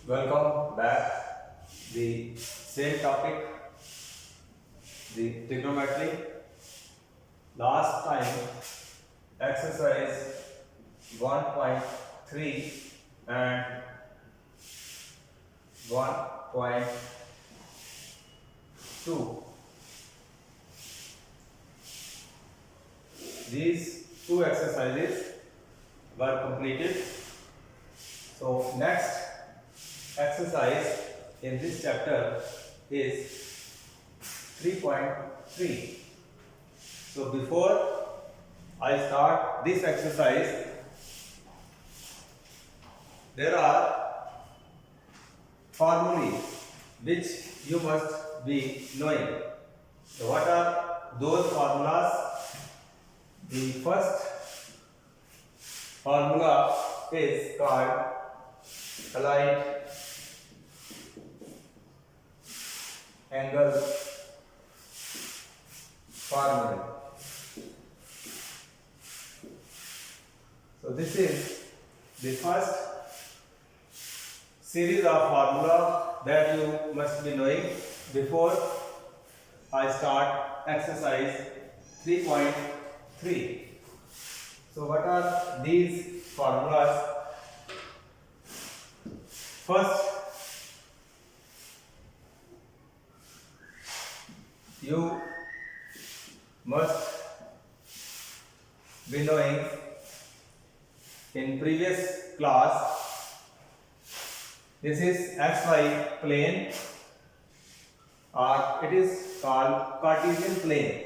Welcome back. The same topic, the trigonometry. Last time, exercise 1.3 and 1.2. These two exercises were completed. So next exercise in this chapter is 3.3. So before I start this exercise, there are formulae which you must be knowing. So what are those formulas? The first formula is called allied angle formula. So this is the first series of formula that you must be knowing before I start exercise 3.3. So what are these formulas? First, you must be knowing in previous class, this is xy plane, or it is called Cartesian plane.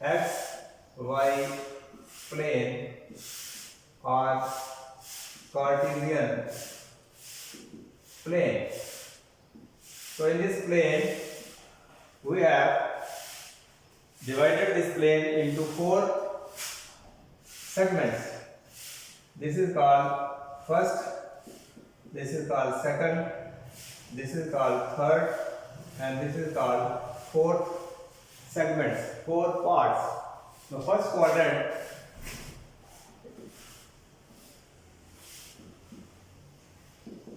XY plane or Cartesian plane. So in this plane we have divided this plane into four segments. This is called first, this is called second, this is called third, and this is called fourth segments, four parts. The first quadrant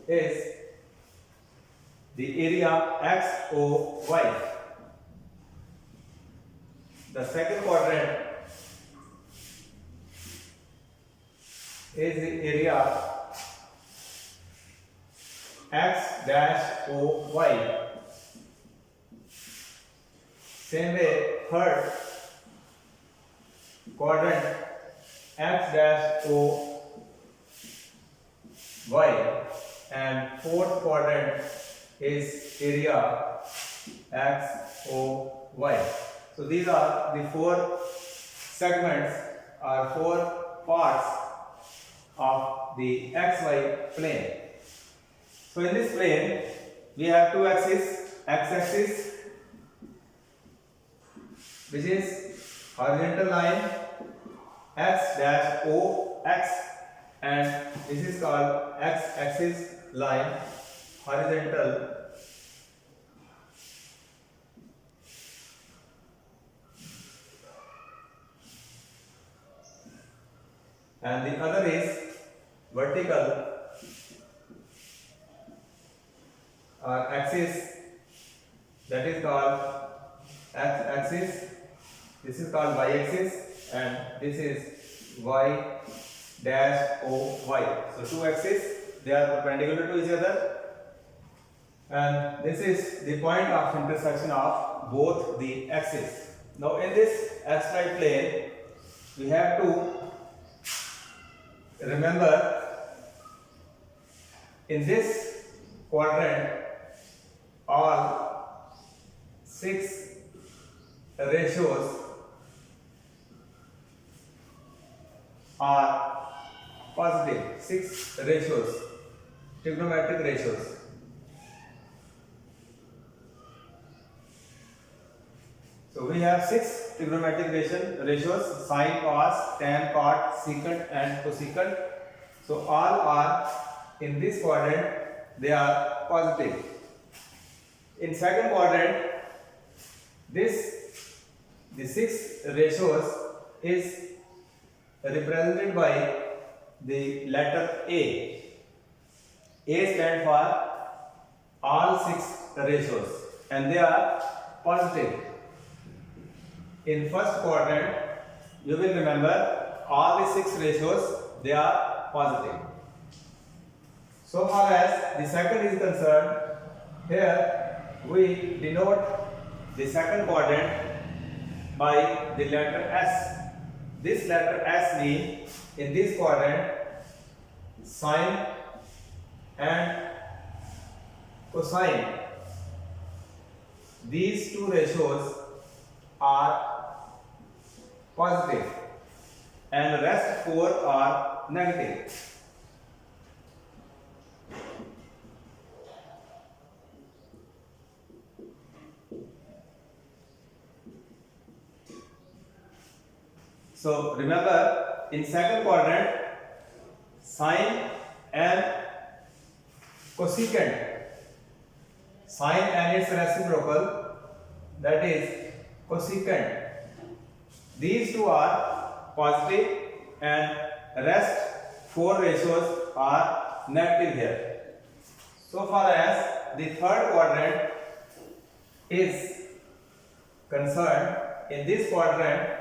is the area XOY. The second quadrant is the area X-OY. Same way, third quadrant X-OY, and fourth quadrant is area XOY. So these are the four segments or four parts of the XY plane. So in this plane we have two axes, x-axis which is horizontal line x-OX, and this is called x-axis line horizontal, and the other is vertical axis, that is called x-axis. This is called y-axis, and this is y-OY. So two axes, they are perpendicular to each other, and this is the point of intersection of both the axes. Now in this xy plane we have to remember, in this quadrant all 6 ratios are positive, 6 ratios, trigonometric ratios. So we have 6 trigonometric ratios: sine, cos, tan, cot, secant and cosecant. So all are in this quadrant, they are positive. In second quadrant, the 6 ratios is represented by the letter A. A stand for all 6 ratios and they are positive. In first quadrant, you will remember all the 6 ratios, they are positive. So far as the second is concerned, here we denote the second quadrant by the letter S. This letter S means in this quadrant sine and cosine. These 2 ratios are positive and rest 4 are negative. So remember, in second quadrant, sine and cosecant, sine and its reciprocal, that is cosecant. These 2 are positive and rest 4 ratios are negative here. So far as the third quadrant is concerned, in this quadrant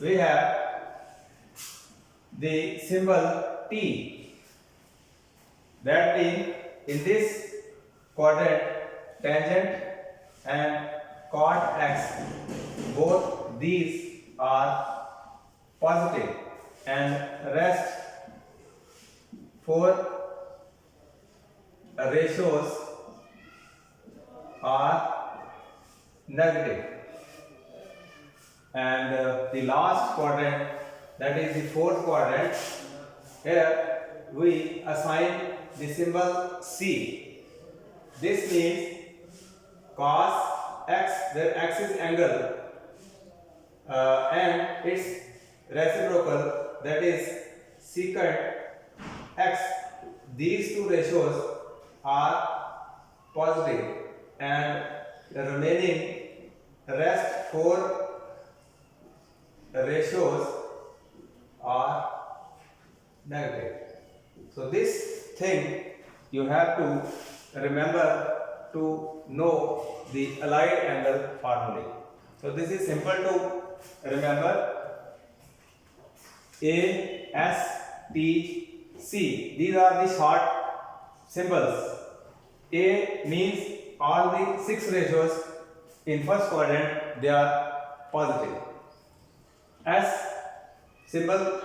we have the symbol T. That means in this quadrant tangent and cot x, both these are positive and rest 4 ratios are negative. And the last quadrant, that is the fourth quadrant, here we assign the symbol C. This means cos x, where x is angle, and its reciprocal, that is secant x. These 2 ratios are positive and the remaining rest 4 ratios are negative. So this thing you have to remember to know the allied angle formulae. So this is simple to remember. A, S, T, C. These are the short symbols. A means all the 6 ratios in first quadrant, they are positive. S symbol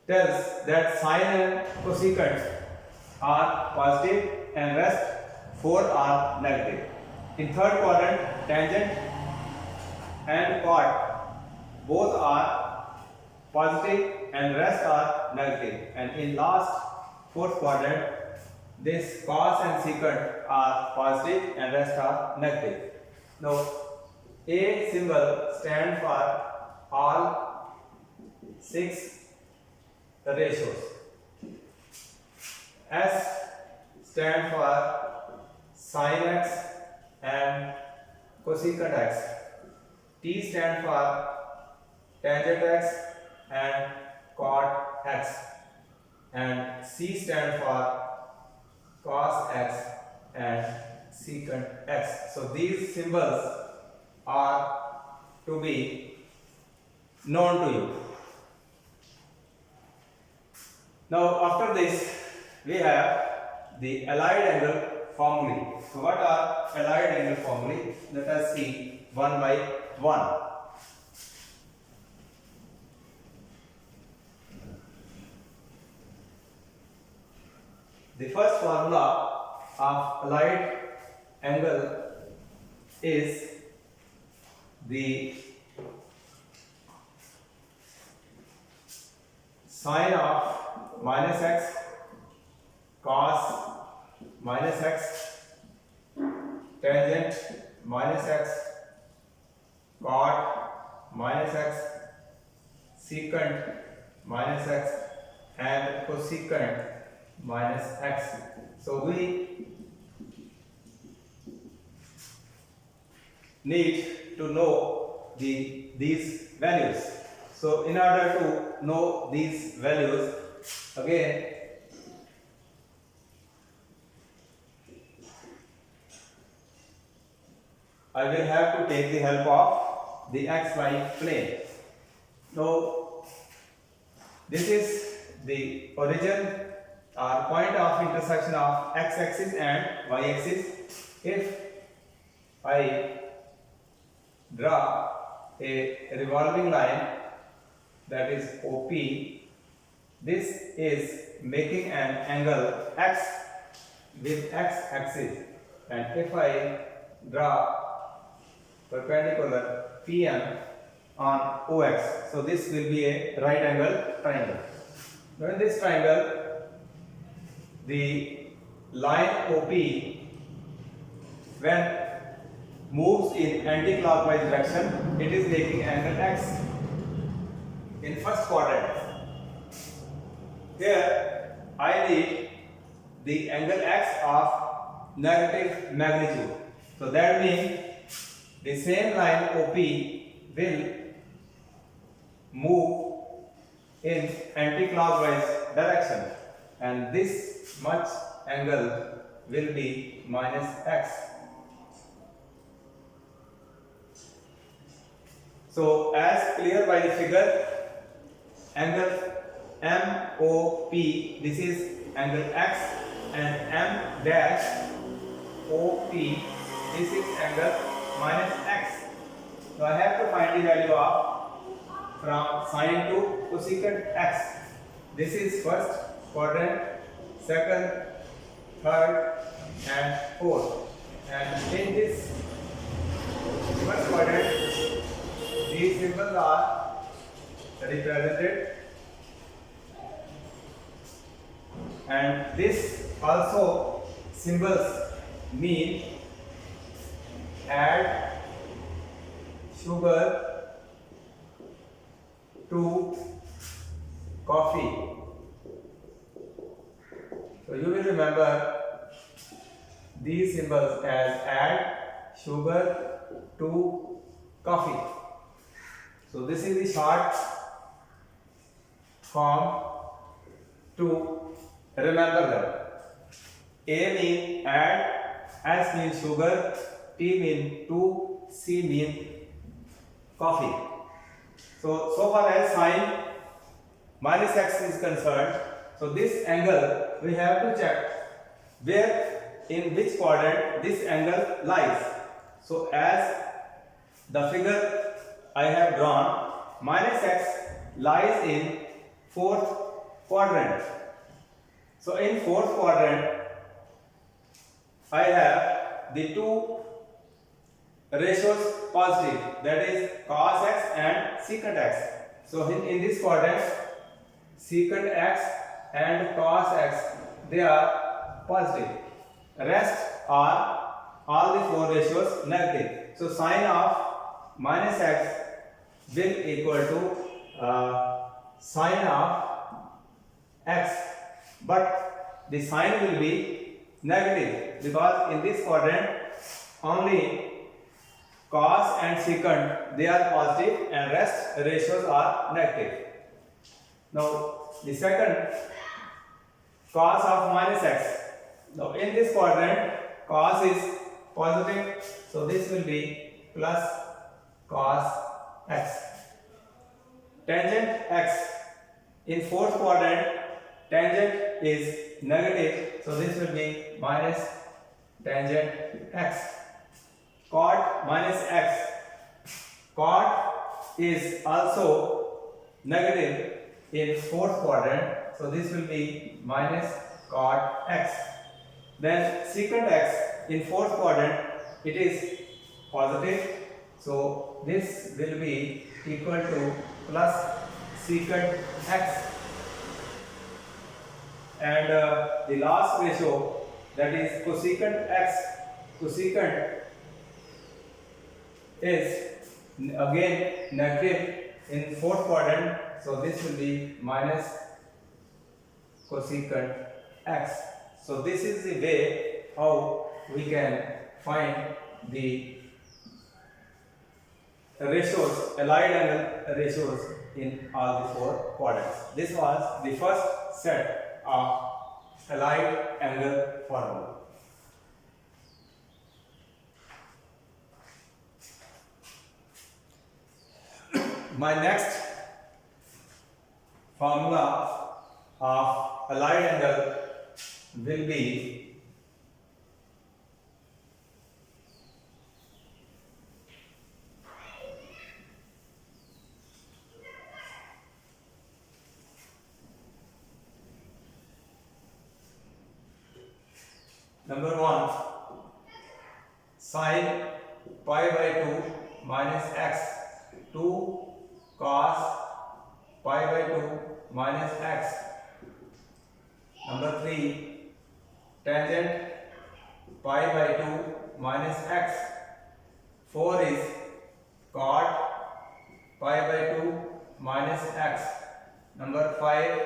tells that sine and cosecant are positive and rest 4 are negative. In third quadrant, tangent and cot both are positive and rest are negative. And in last fourth quadrant, this cos and secant are positive and rest are negative. Now, A symbol stands for all 6 ratios. S stands for sin x and cosecant x. T stands for tangent x and cot x. And C stands for cos x and secant x. So these symbols are to be known to you. Now after this we have the allied angle formulae. So what are allied angle formulae? Let us see one by one. The first formula of allied angle is the sine of minus x cos minus x tangent minus x cot minus x secant minus x and cosecant minus x. So we need to know these values. So in order to know these values, again I will have to take the help of the xy plane. So this is the origin or point of intersection of x-axis and y-axis. If I draw a revolving line, that is OP, this is making an angle x with x-axis, and if I draw perpendicular PM on OX, so this will be a right angle triangle. Now in this triangle, the line OP, when moves in anti-clockwise direction, it is making angle x in first quadrant. Here I need the angle x of negative magnitude. So that means the same line OP will move in anti-clockwise direction, and this much angle will be minus x. So as clear by the figure, angle MOP, this is angle x, and M dash OP, this is angle minus x. So I have to find the value of from sine to cosecant x. This is first quadrant, second, third, and fourth. And in this first quadrant, these symbols are represented, and this also symbols mean add sugar to coffee. So you will remember these symbols as add sugar to coffee. So this is the short form to remember them. A means add, S means sugar, T means to, C means coffee. So far as sine minus x is concerned, so this angle we have to check where, in which quadrant this angle lies. So as the figure I have drawn, minus x lies in fourth quadrant. So in fourth quadrant, I have the two ratios positive, that is cos x and secant x. So in this quadrant, secant x and cos x, they are positive. Rest are all the four ratios negative. So sine of minus x will equal to sine of x, but the sign will be negative because in this quadrant only cos and secant, they are positive and rest ratios are negative. Now the second, cos of minus x. Now in this quadrant, cos is positive, so this will be plus cos x. Tangent x, in fourth quadrant, tangent is negative, so this will be minus tangent x. Cot minus x, cot is also negative in fourth quadrant, so this will be minus cot x. Then secant x, in fourth quadrant, it is positive, so this will be equal to plus secant x. And the last ratio, that is cosecant x, cosecant is again negative in fourth quadrant, so this will be minus cosecant x. So this is the way how we can find the ratios, allied angle ratios in all the four quadrants. This was the first set of allied angle formula. my next formula of allied angle will be number 1, sin pi by 2 minus x, 2 cos pi by 2 minus x. Number 3, tangent pi by 2 minus x, 4 is cot pi by 2 minus x. Number 5,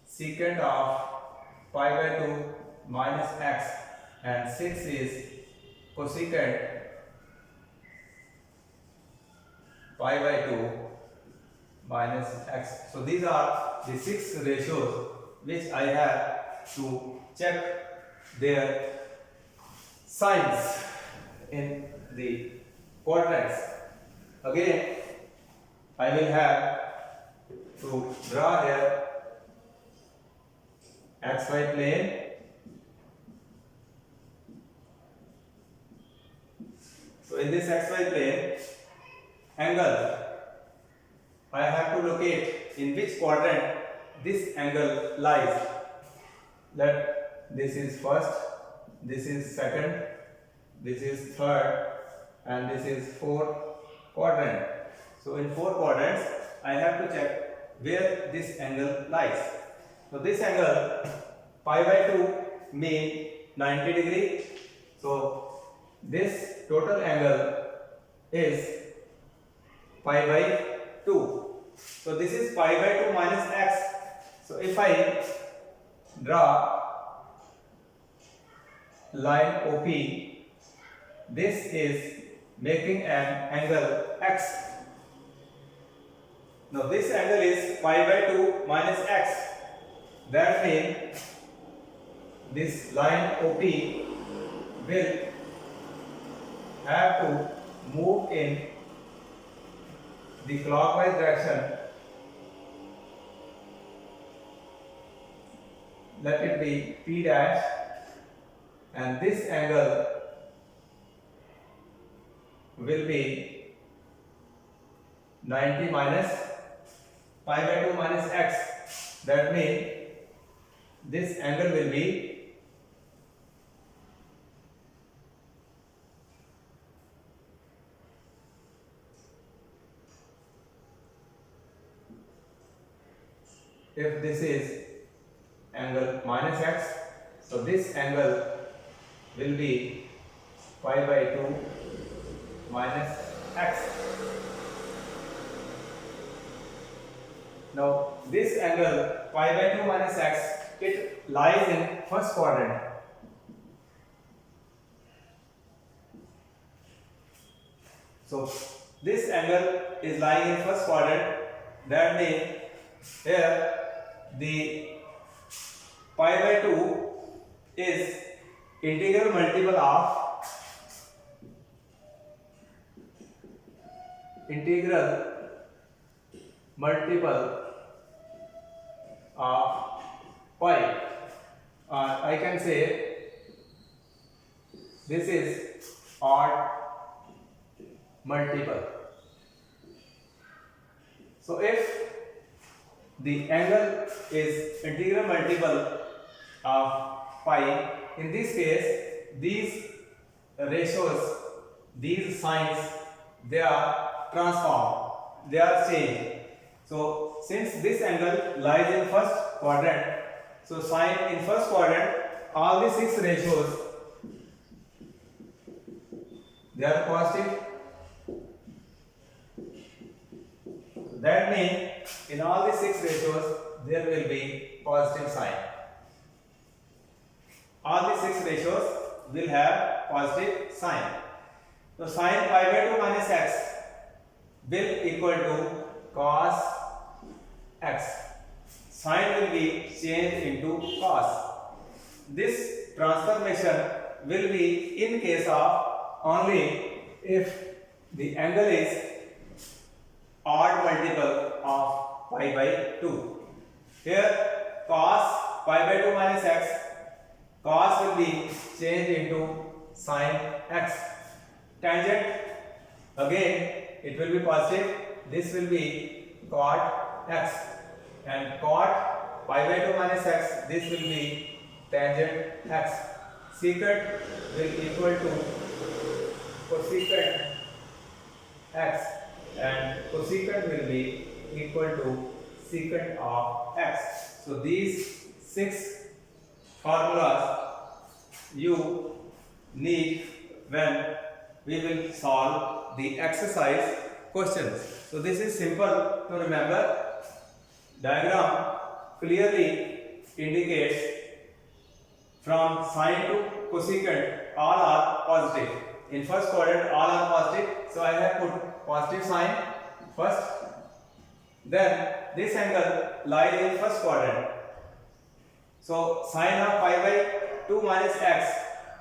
secant of pi by 2 minus x, and 6 is cosecant pi by 2 minus x. So these are the 6 ratios which I have to check their signs in the quadrants. Again, I will have to draw here xy plane, so in this xy plane, angle, I have to locate in which quadrant this angle lies. Let this is first, this is second, this is third, and this is fourth quadrant. So in 4 quadrants, I have to check where this angle lies. So this angle pi by 2 mean 90 degree. So this total angle is pi by 2. So this is pi by 2 minus x. So if I draw line OP, this is making an angle x. Now this angle is pi by 2 minus x. That means this line OP will have to move in the clockwise direction. Let it be P dash, and this angle will be 90 minus pi by 2 minus x. That means this angle will be if this is angle minus x, so this angle will be pi by 2 minus x. Now this angle pi by 2 minus x, it lies in first quadrant. So this angle is lying in first quadrant. That means here the pi by 2 is integral multiple of pi. I can say this is odd multiple. So if the angle is integral multiple of pi, in this case these ratios, these signs, they are transformed, they are changed. So since this angle lies in first quadrant, so sign in first quadrant, all the 6 ratios, they are positive. That means in all the 6 ratios there will be positive sign. All the 6 ratios will have positive sign. So sin pi by 2 minus x will equal to cos x. Sin will be changed into cos. This transformation will be in case of only if the angle is odd multiple of pi by 2. Here cos pi by 2 minus x, cos will be changed into sin x. Tangent again it will be positive, this will be cot x, and cot pi by 2 minus x, this will be tangent x. Secant will equal to cosecant x, and cosecant will be equal to secant of x. So these 6 formulas you need when we will solve the exercise questions. So this is simple to remember. Diagram clearly indicates from sine to cosecant all are positive. In first quadrant all are positive, so I have put positive sign first. Then this angle lies in first quadrant. So sine of pi by 2 minus x.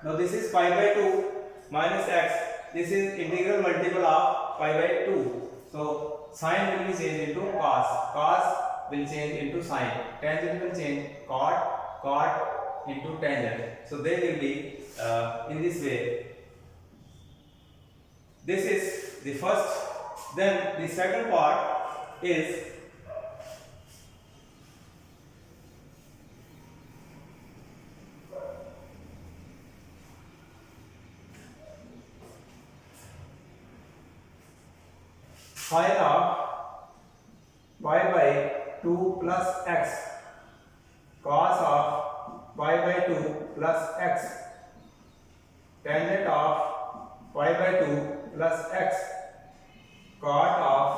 Now this is pi by 2 minus x. This is integral multiple of pi by 2. So sine will be changed into cos. Cos will change into sine. Tangent will change cot. Cot into tangent. So they will be in this way. This is the first. Then the second part is sine of pi by 2 plus x, cos of pi by 2 plus x, tangent of pi by 2 plus x, cot of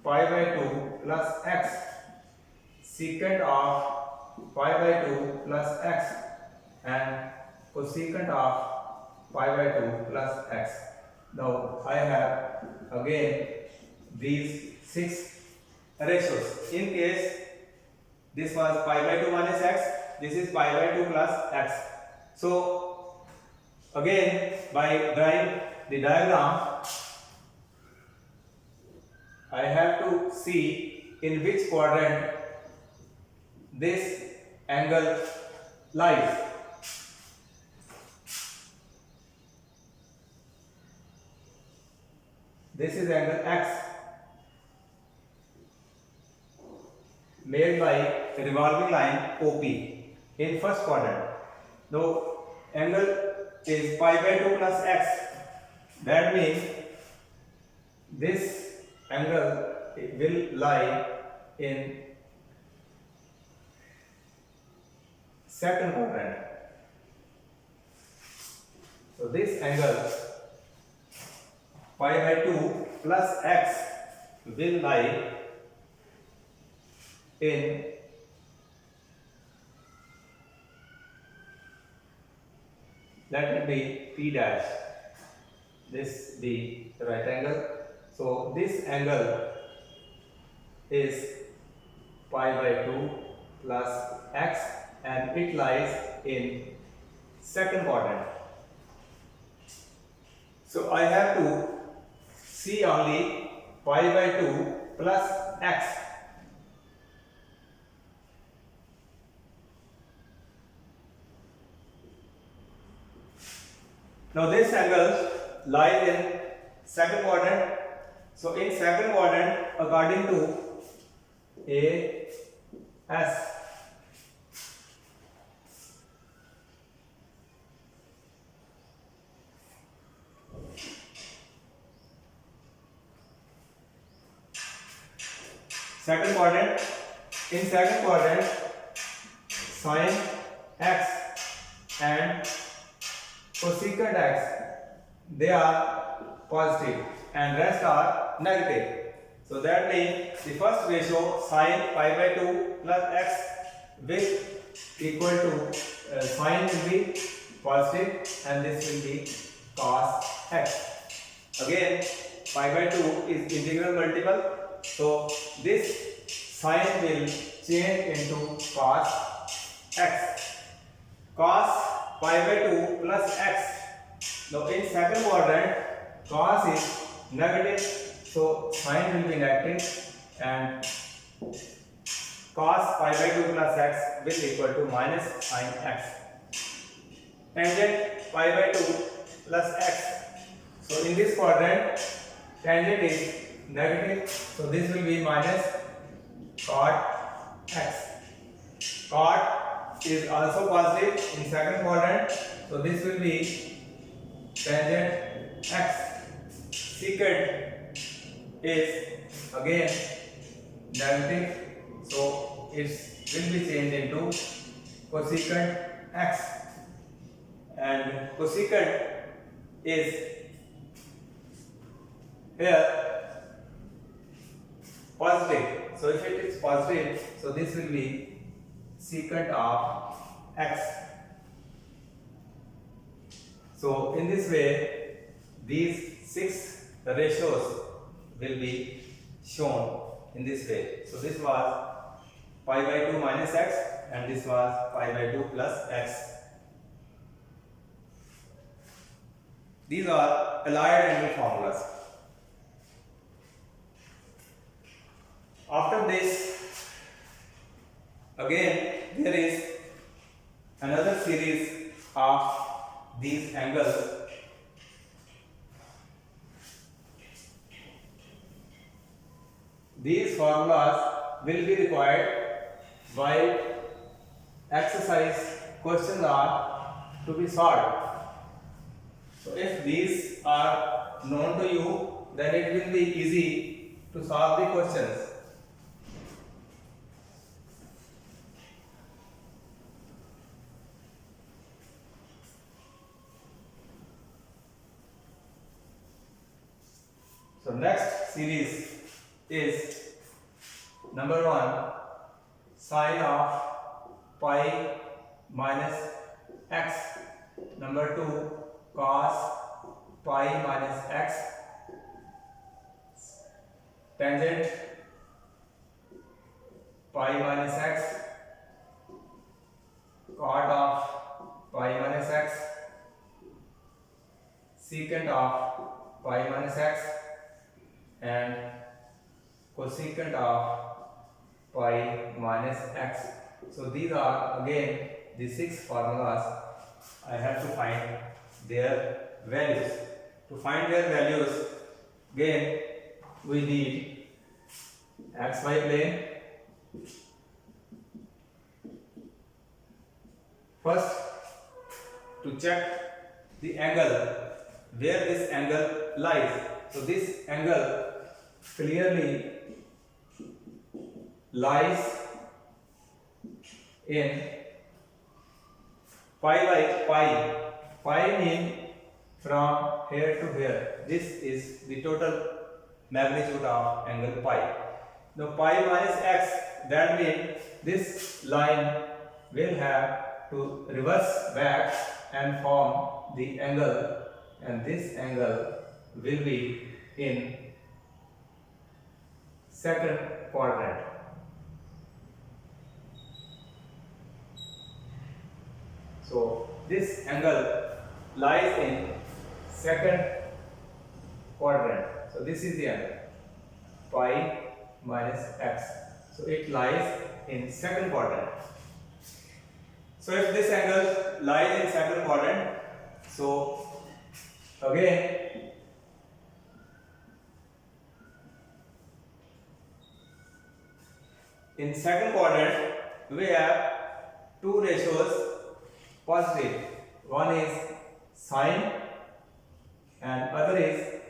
pi by 2 plus x, secant of pi by 2 plus x, and cosecant of pi by 2 plus x. Now I have again these 6 ratios. In case this was pi by 2 minus x, this is pi by 2 plus x. So again by drawing the diagram, I have to see in which quadrant this angle lies. This is angle x made by a revolving line OP in first quadrant. Now angle is pi by 2 plus x. That means this angle will lie in second quadrant. So this angle pi by 2 plus x will lie in let it be P dash, this be the right angle. So this angle is pi by 2 plus x, and it lies in second quadrant. So I have to see only pi by 2 plus x. Now this angle lies in second quadrant. So in second quadrant, according to AS, second quadrant, in second quadrant, sine x and cosecant x, they are positive and rest are negative. So that means the first ratio sine pi by 2 plus x will equal to sine will be positive and this will be cos x. Again pi by 2 is integral multiple, so this sine will change into cos x. Cos pi by 2 plus x. Now in second quadrant cos is negative, So sine will be negative and cos pi by 2 plus x will equal to minus sine x. Tangent pi by 2 plus x. So in this quadrant, tangent is negative. So this will be minus cot x. Cot is also positive in second quadrant. So this will be tangent x. Secant is again negative. So it will be changed into cosecant x. And cosecant is here positive. So if it is positive, so this will be secant of x. So in this way, these 6 ratios will be shown in this way. So this was pi by 2 minus x and this was pi by 2 plus x. These are allied angle formulas. After this, again there is another series of these angles. These formulas will be required while exercise questions are to be solved. So if these are known to you, then it will be easy to solve the questions. So next series is number 1, sine of pi minus x. Number 2, cos pi minus x. Tangent pi minus x. Cot of pi minus x. Secant of pi minus x. And cosecant of pi minus x. So these are again the 6 formulas. I have to find their values. To find their values, again we need xy plane. First, to check the angle, where this angle lies. So this angle clearly lies in pi by pi. Pi means from here to here. This is the total magnitude of angle pi. Now pi minus x, that means this line will have to reverse back and form the angle, and this angle will be in second quadrant. So this angle lies in second quadrant. So this is the angle pi minus x. So it lies in second quadrant. So if this angle lies in second quadrant, so again in second quadrant we have 2 ratios positive. One is sine and other is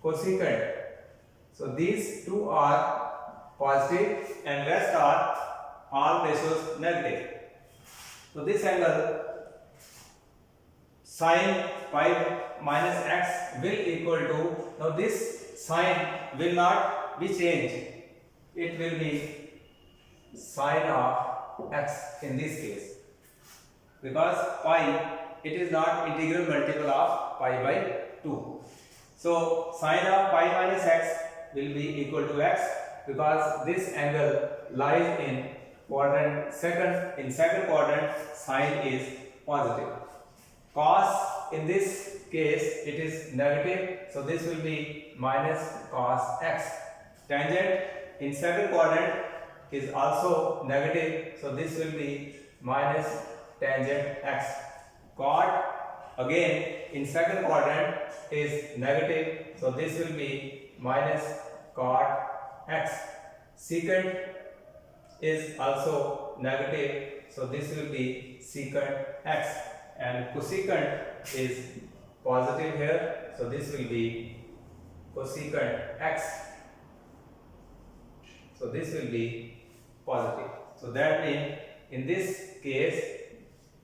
cosecant. So these 2 are positive and rest are all ratios negative. So this angle sine pi minus x will equal to, now this sine will not be changed. It will be sine of x in this case, because pi, it is not integral multiple of pi by 2. So sine of pi minus x will be equal to x, because this angle lies in quadrant second. In second quadrant, sine is positive. Cos in this case it is negative, so this will be minus cos x. Tangent in second quadrant is also negative, so this will be minus tangent x. Cot again in second quadrant is negative, so this will be minus cot x. Secant is also negative, so this will be secant x, and cosecant is positive here, so this will be cosecant x, so this will be positive. So that means in this case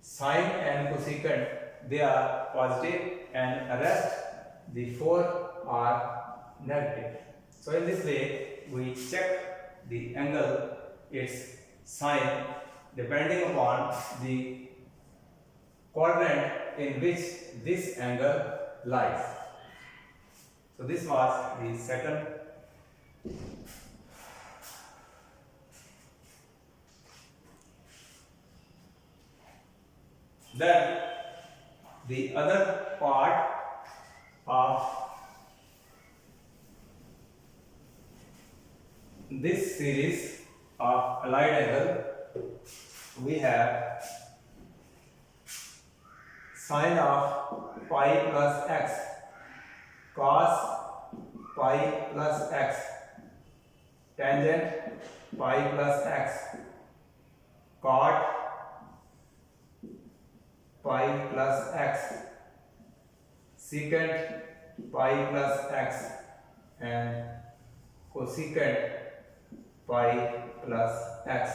sine and cosecant they are positive and rest the four are negative. So in this way we check the angle, its sign depending upon the quadrant in which this angle lies. So this was the second. Then the other part of this series of allied angle, we have sine of pi plus x, cos pi plus x, tangent pi plus x, cot pi plus x, secant pi plus x, and cosecant pi plus x.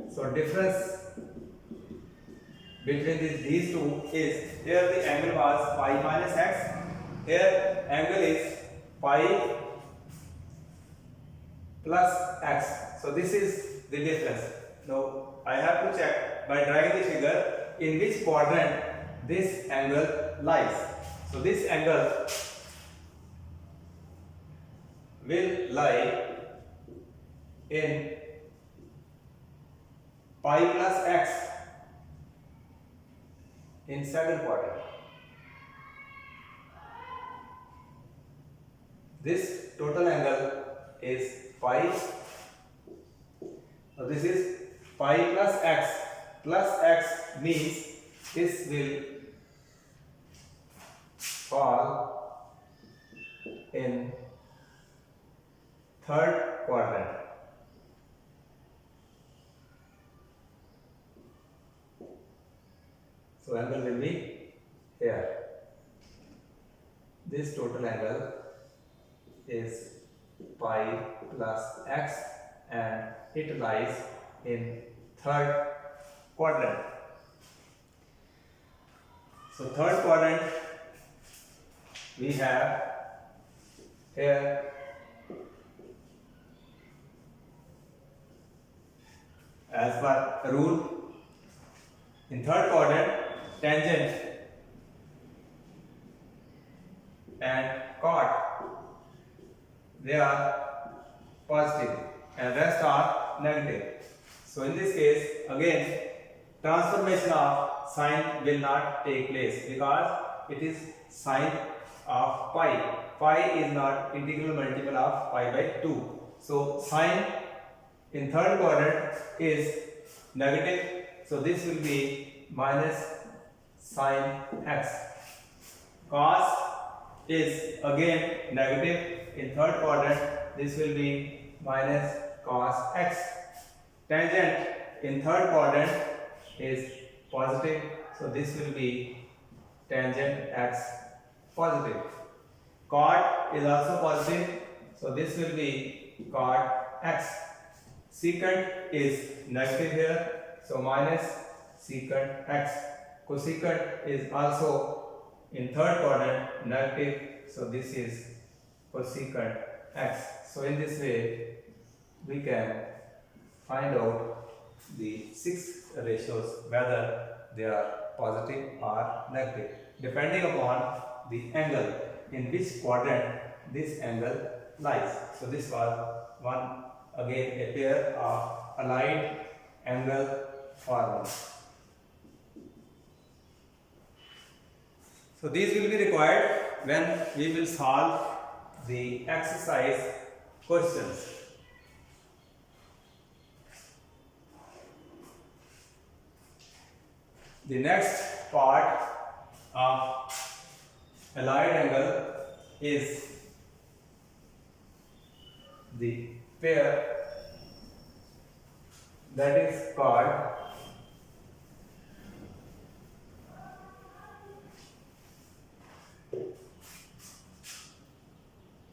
So difference between these two is, here the angle was pi minus x, here angle is pi plus x. So this is the difference. Now I have to check by drawing the figure in which quadrant this angle lies. So this angle will lie in pi plus x in second quadrant. This total angle is pi. So this is pi plus x. Plus x means this will fall in third quadrant. So angle will be here. This total angle is pi plus x and it lies in third quadrant. So third quadrant we have here as per rule, in third quadrant tangent and cot they are positive and rest are negative. So in this case again transformation of sign will not take place because it is sine of pi. Pi is not integral multiple of pi by 2. So sine in third quadrant is negative. So this will be minus sine x. Cos is again negative in third quadrant. This will be minus cos x. Tangent in third quadrant is positive, so this will be tangent x positive. Cot is also positive, so this will be cot x. Secant is negative here, so minus secant x. Cosecant is also in third quadrant negative, so this is cosecant x. So in this way we can find out the 6 ratios whether they are positive or negative depending upon the angle in which quadrant this angle lies. So this was one again a pair of allied angle formulas. So these will be required when we will solve the exercise questions. The next part of allied angle is the pair that is called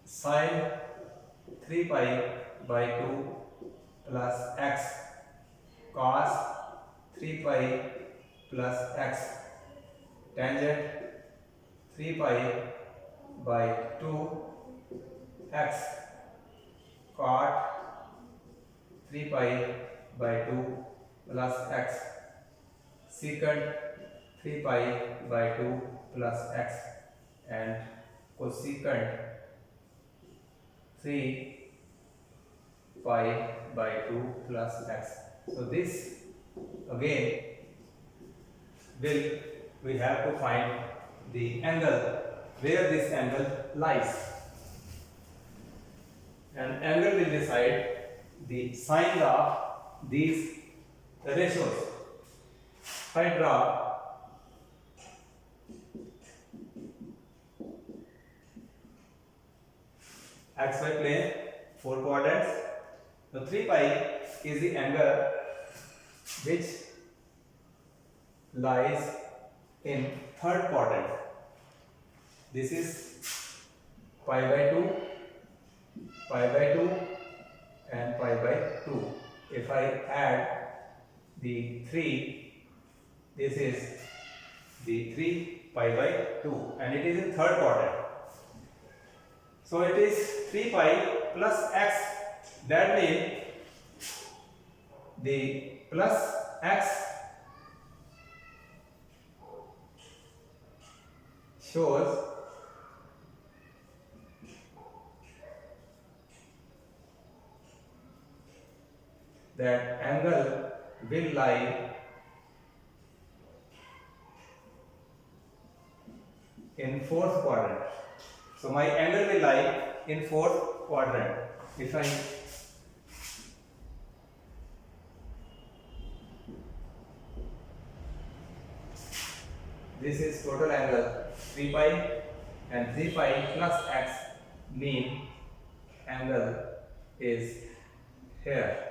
sine 3 pi by 2 plus x cos 3 pi plus x tangent 3 pi by 2 x cot 3 pi by 2 plus x secant 3 pi by 2 plus x and cosecant 3 pi by 2 plus x. So this again we have to find the angle where this angle lies, and angle will decide the signs of these ratios. If I draw xy plane 4 quadrants, so 3 pi is the angle which lies in third quadrant. This is pi by 2, pi by 2 and pi by 2. If I add the 3, this is the 3 pi by 2 and it is in third quadrant. So it is 3 pi plus x, that means the plus x shows that angle will lie in fourth quadrant. So my angle will lie in fourth quadrant. If I this is total angle 3 pi and 3 pi plus x mean angle is here.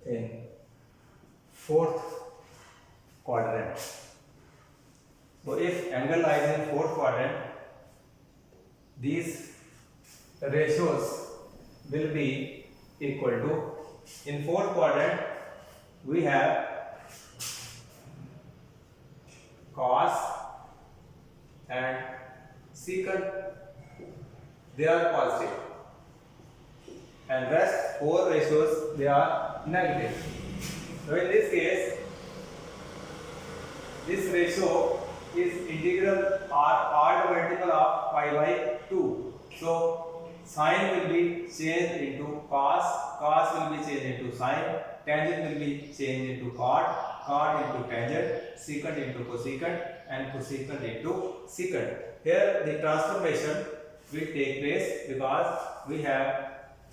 In fourth quadrant. So if angle lies in fourth quadrant, these ratios will be equal to, in fourth quadrant we have cos and secant, they are positive, and rest 4 ratios they are negative. So in this case, this ratio is integral or odd multiple of pi by 2. So sine will be changed into cos, cos will be changed into sine, tangent will be changed into cot, cot into tangent, secant into cosecant, and cosecant into secant. Here the transformation will take place because we have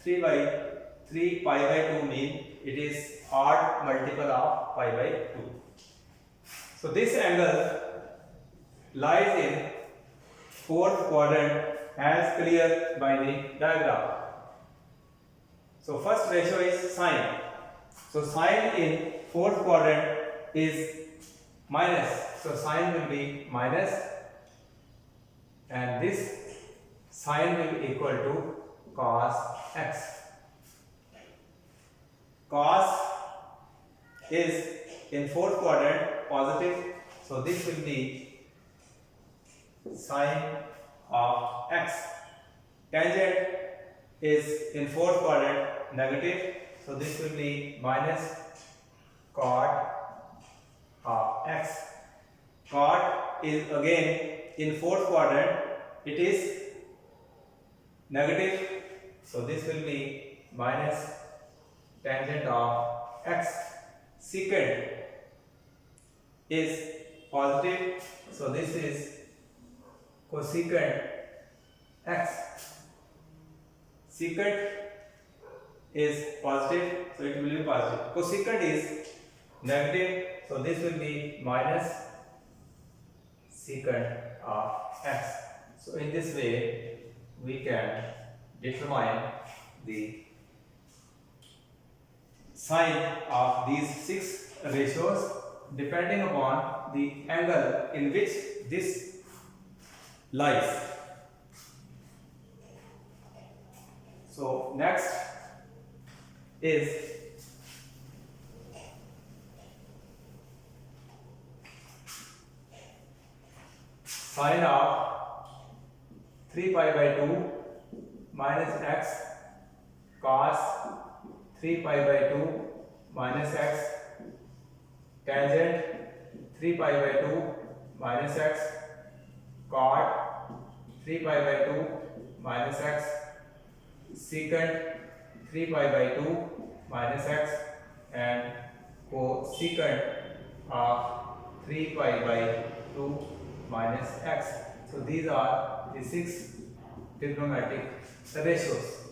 3 pi by 2 mean it is odd multiple of pi by 2. So this angle lies in fourth quadrant as clear by the diagram. So first ratio is sine. So sine in fourth quadrant is minus. So sine will be minus, and this sine will be equal to cos x. Cos is in fourth quadrant positive, so this will be sine of x. Tangent is in fourth quadrant negative, so this will be minus cot of x. Cot is again in fourth quadrant, it is negative, So this will be minus tangent of x. Secant is positive, so this is cosecant x. Secant is positive, so it will be positive. Cosecant is negative, so this will be minus secant of x. So in this way we can determine the sign of these 6 ratios depending upon the angle in which this lies. So next is sine of 3 pi by 2 minus x cos 3 pi by 2 minus x tangent 3 pi by 2 minus x cot 3 pi by 2 minus x secant 3 pi by 2 minus x and cosecant of 3 pi by 2 minus x. So these are the 6 trigonometric ratios.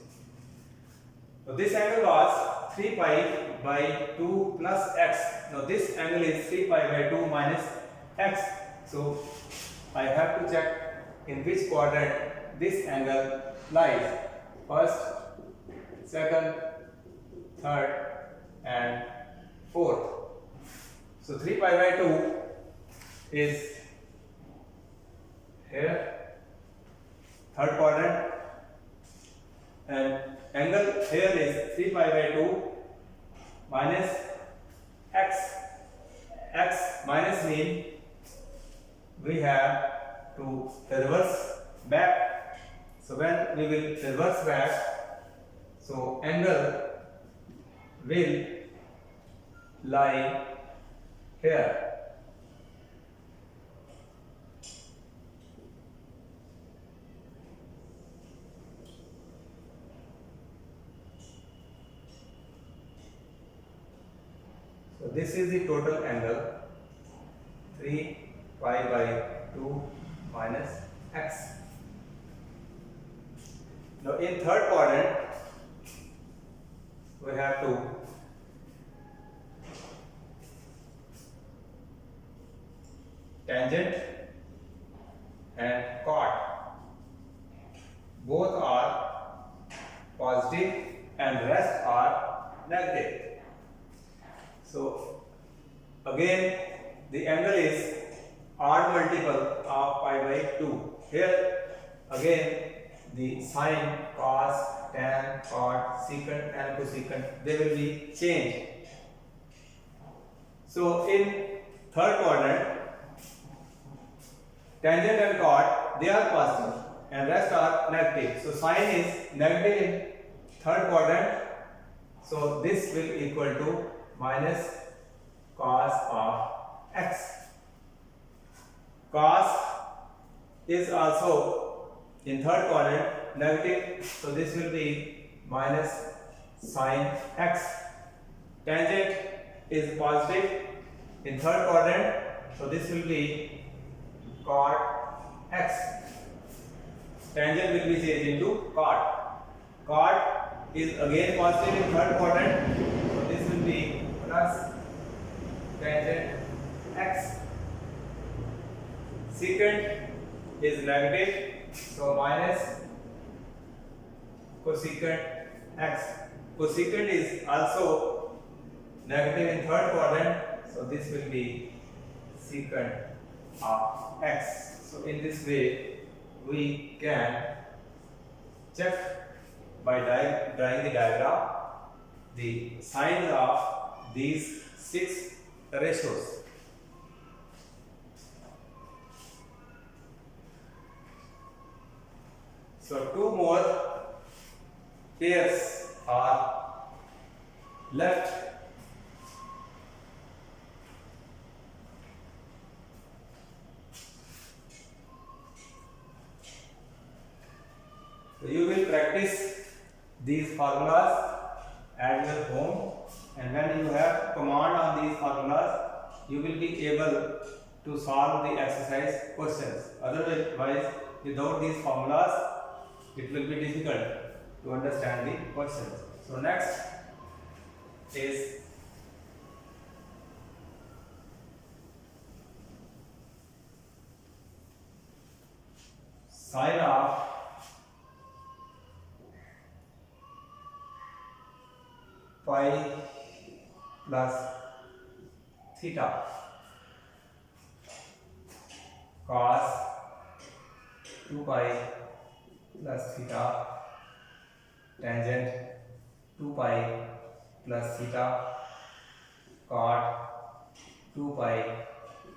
So this angle was 3 pi by 2 plus x. Now this angle is 3 pi by 2 minus x. So I have to check in which quadrant this angle lies. First, second, third and fourth. So 3 pi by 2 is here, third quadrant, and angle here is 3 pi by 2 minus x. X minus mean we have to reverse back. So when we will reverse back, so angle will lie here. So this is the total angle 3 pi by 2 minus x. Now in third quadrant we have to tangent and cot, both are positive and rest are negative. So again the angle is odd multiple of pi by 2. Here again the sine, cos, tan, cot, secant and cosecant, they will be changed. So in third quadrant tangent and cot, they are positive and rest are negative. So sine is negative in third quadrant, so this will equal to minus cos of x. Cos is also in third quadrant negative, so this will be minus sine x. Tangent is positive in third quadrant, so this will be cot x. Tangent will be changed into cot. Cot is again positive in third quadrant, so this will be plus tangent x. Secant is negative, so minus cosecant x. Cosecant is also negative in third quadrant, so this will be secant of x. So in this way we can check by drawing the diagram the signs of these 6 ratios. So 2 more pairs are left. So you will practice these formulas at your home, and when you have command on these formulas, you will be able to solve the exercise questions. Otherwise, without these formulas, it will be difficult to understand the questions. So next is sine of pi plus theta cos 2 pi plus theta tangent 2 pi plus theta cot 2 pi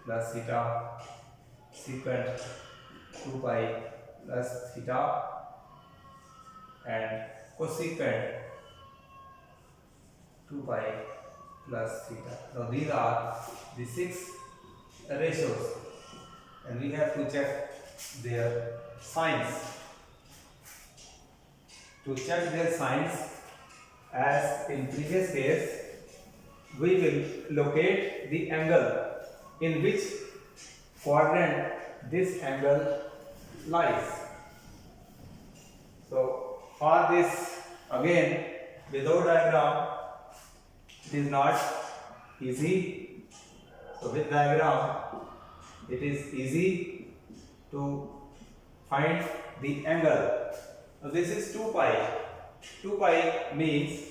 plus theta secant 2 pi plus theta and cosecant 2 pi plus theta. Now these are the 6 ratios, and we have to check their signs. To check their signs, as in previous case, we will locate the angle in which quadrant this angle lies. So for this, again, without diagram, it is not easy. So with diagram, it is easy to find the angle. So this is 2 pi. 2 pi means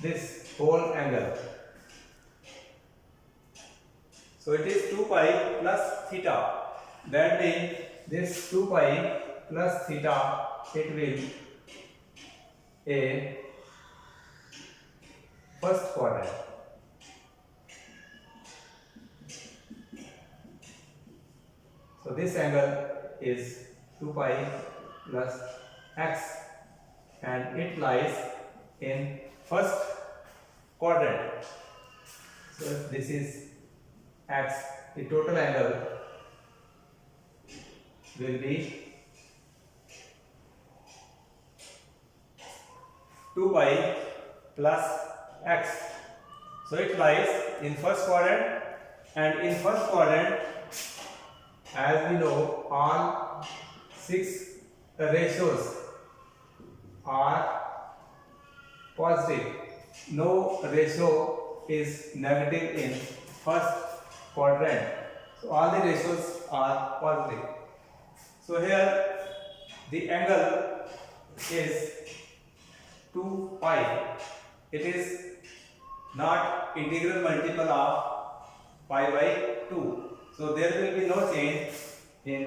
this whole angle. So it is 2 pi plus theta. That means this 2 pi plus theta, it will a first quadrant. So this angle is 2 pi plus x, and it lies in first quadrant. So if this is x, the total angle will be 2 pi plus x. So it lies in first quadrant, and in first quadrant, as we know, all 6 ratios are positive. No ratio is negative in first quadrant. So all the ratios are positive. So here the angle is 2 pi. It is not integral multiple of pi by 2. So there will be no change in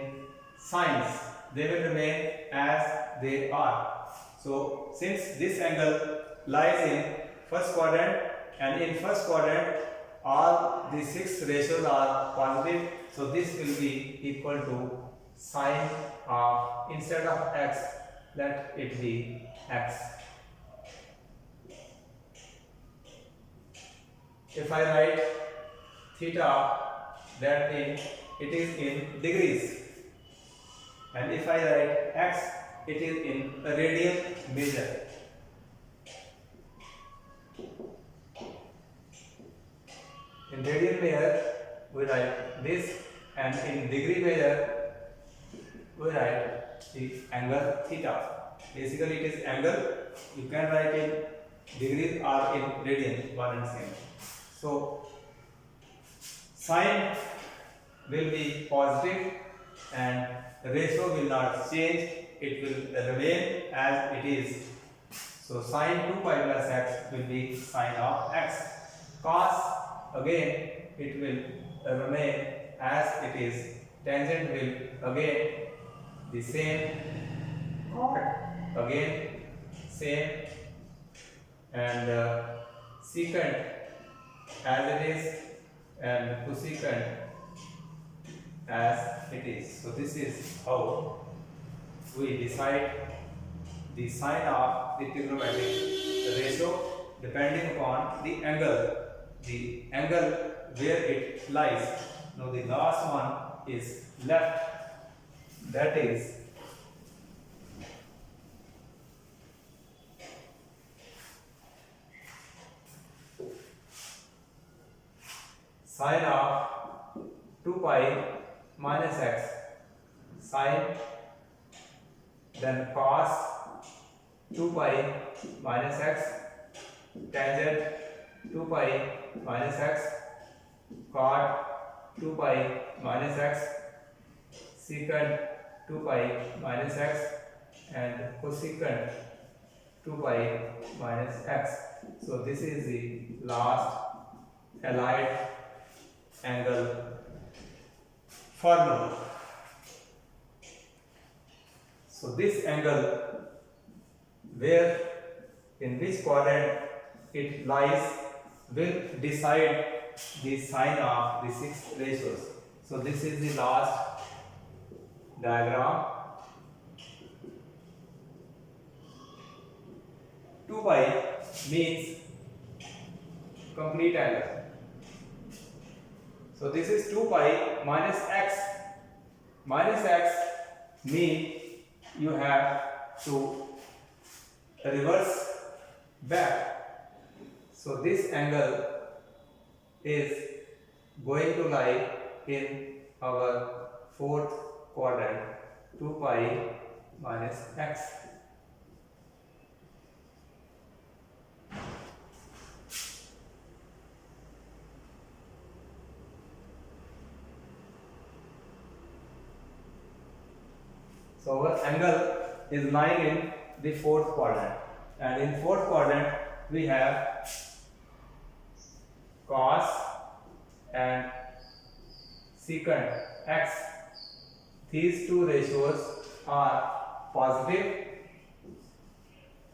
signs. They will remain as they are. So since this angle lies in first quadrant, and in first quadrant all the 6 ratios are positive, so this will be equal to sine of, instead of x, let it be x. If I write theta, that means it is in degrees, and if I write x, it is in radian measure. In radian measure we write this, and in degree measure we write the angle theta. Basically it is angle. You can write in degrees or in radian, one and same. So sine will be positive and the ratio will not change, it will remain as it is. So sine 2 pi plus x will be sine of x. Cos, again it will remain as it is. Tangent will again the same. Cot again same, and secant as it is, and cosecant as it is. So this is how we decide the sign of the trigonometric ratio depending upon the angle where it lies. Now the last one is left, that is sine of 2 pi minus x, sine, then cos 2 pi minus x, tangent 2 pi minus x, cot 2 pi minus x, secant 2 pi minus x, and cosecant 2 pi minus x. So this is the last allied angle formula. So this angle, where in which quadrant it lies, will decide the sign of the 6 ratios. So this is the last diagram. 2 pi means complete angle. So this is 2 pi minus x. Minus x means you have to reverse back. So this angle is going to lie in our fourth quadrant, 2 pi minus x. So our angle is lying in the fourth quadrant, and in fourth quadrant we have cos and secant x. These two ratios are positive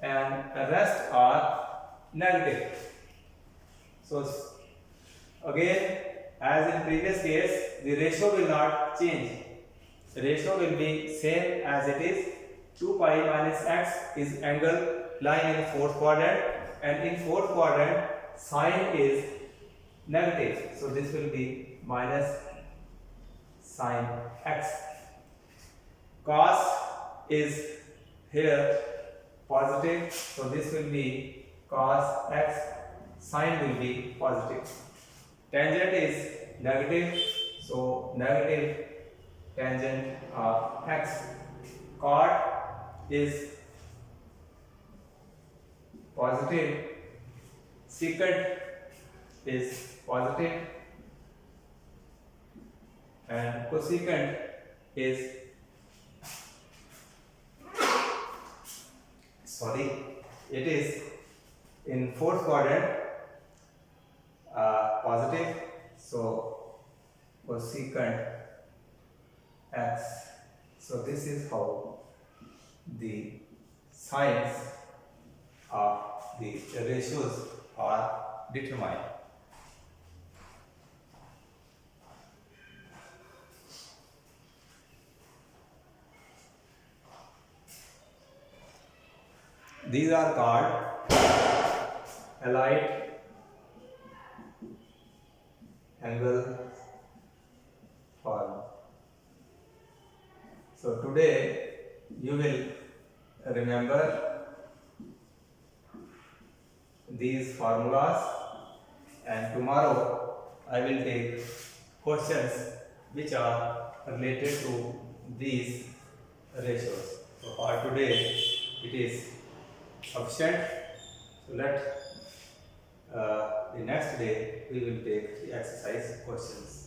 and the rest are negative. So again, as in previous case, the ratio will not change. The ratio will be same as it is. 2 pi minus x is angle lying in fourth quadrant, and in fourth quadrant sine is negative. So this will be minus sine x. Cos is here positive, so this will be cos x. Sine will be positive. Tangent is negative, so negative tangent of x. Cot is positive, secant is positive, and cosecant is it is in fourth quadrant positive, so cosecant x. So this is how the signs of the ratios are determined. These are called allied angle form. So today you will remember these formulas, and tomorrow I will take questions which are related to these ratios. So for today it is sufficient. So let the next day we will take the exercise questions.